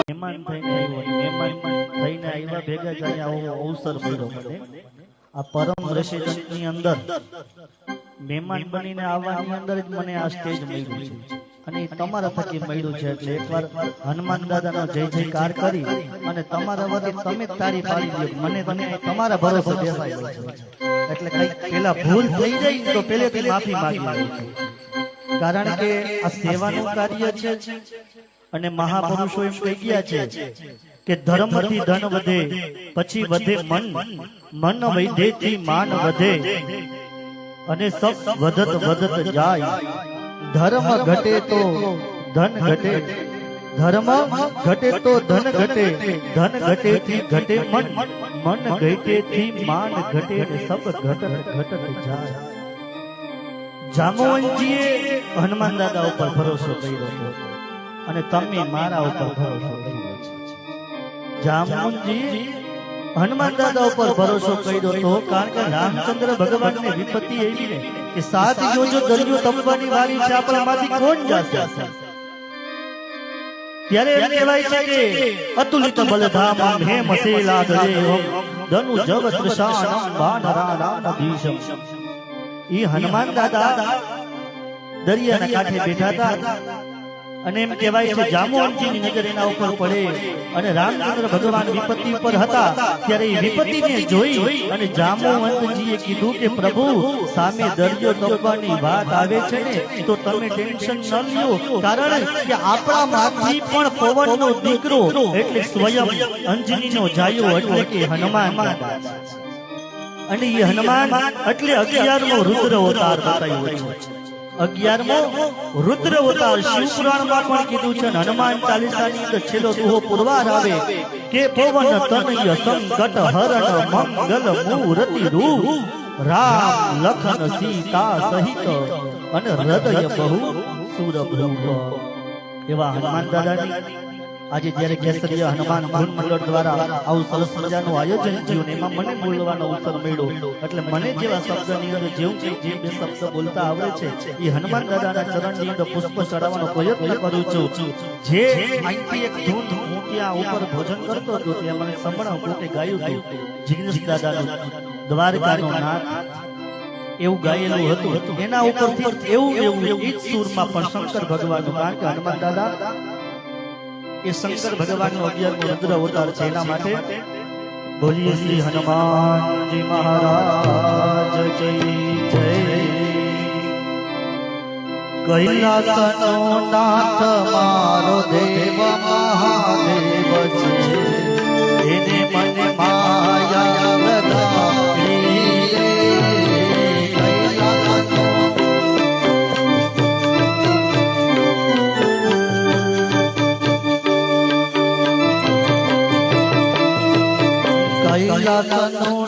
મહેમાન થઈને આવ્યો, મહેમાન થઈને આવ્યા ભેગા જાય આવો અવસર મળ્યો મને આ પરમ રેસિડેન્ટની અંદર મહેમાન બનીને આવવાની અંદર જ મને આ સ્ટેજ મળ્યું છે અને તમારા થકી મળ્યું છે એટલે એકવાર હનુમાન દાદાનો જય જયકાર કરી અને તમારા વતી તમે તારી પાડી દો મને તમે તમારા ભરોસે બેસાડ્યો છે એટલે કઈ પેલા ભૂલ થઈ જાય તો પહેલેથી માફી માંગી કારણ કે આ સેવાનું કાર્ય છે અને મહાપુરુષો એમ કહી ગયા છે કે ધર્મથી ધન વધે પછી વધે મન, મન વૈધેથી માન વધે અને સબ વધત વધત જાય. ધર્મ ઘટે તો ધન ઘટે, ધર્મ ઘટે તો ધન ઘટે, ધન ઘટે થી ઘટે મન, મન ઘટે થી માન ઘટે ને સબ ઘટત ઘટત જાય. જામવંતીએ હનુમાન દાદા ઉપર ભરોસો કર્યો હતો અને તમે મારા ઉપર ભરોસો કર્યો છે. જામવંતી હનુમાન દાદા ઉપર ભરોસો કર્યો હતો કારણ કે રામચંદ્ર ભગવાનને વિપત્તિ એવી ને કે 7 યોજો દરિયો તપવાની વારી છે, આપણામાંથી કોણ જશે? ત્યારે એમ કહેવાય છે કે અતુલિત બલધામં હે મસેલા દરેહમ ધનુ જગ ત્રિશાનમ વાનરાનામ ધીશમ. ઈ હનુમાન દાદા દરિયાના કાંઠે બેઠા હતા અને એમ કહેવાય છે જામવંતીની નજર એના ઉપર પડે અને રામચંદ્ર ભગવાન વિપત્તિ ઉપર હતા ત્યારે એ વિપત્તિને જોઈ અને જામવંતજીએ કીધું કે પ્રભુ સામે દરિયો તપવાની વાત આવે છે ને તો તમે ટેન્શન ન લ્યો કારણ કે આપણા માંથી પણ પવનનો દીકરો એટલે સ્વયં અંજનીનો જાયો એટલે કે હનુમાન દાદા અને એ હનુમાન એટલે 11મો રુદ્ર અવતાર બતાવ્યો છે. 11મો રુદ્ર અવતાર શિવપુરાણમાં પણ કીધું છે. હનુમાન ચાલીસાની અંદર છેલ્લો દુહો પુરવાર આવે કે પવન તનય સંકટ હરણ મંગલ મૂર્તિ રૂપ રામ લખન સીતા સહિત અને હૃદય બહુ સુરભ્રુવ. એવા હનુમાન દાદાની આજે જ્યારે કેસરીય હનુમાન ભુવન મંડળ દ્વારા આવું સરસ મજાનું આયોજન થયું એમાં મને બોલવાનો અવસર મળ્યો એટલે મને જેવા શબ્દની અંદર જેવું જે બે શબ્દ બોલતા આવડે છે એ હનુમાન દાદાના ચરણની અંદર પુષ્પ ચડાવવાનો પ્રયત્ન કરું છું. જે અહીંથી એક ધૂન હું ત્યાં ઉપર ભોજન કરતો હતો ત્યાં મને સંભળાવ પોતે ગાયું હતું જિગ્નેશ દાદાનું દ્વારકાનું નાથ એવું ગાયેલું હતું એના ઉપરથી એવું એ જ સૂરમાં પણ શંકર ભગવાનનું કારણ કે હનુમાન દાદા એ શંકર ભગવાનનો 11મો રુદ્ર અવતાર છે એના માટે બોલીએ શ્રી હનુમાનજી મહારાજ કી જય. કૈલાસનો નાથ મારો દેવ મહાદેવ છે એને મને માયા લગાવી કૈલાસનો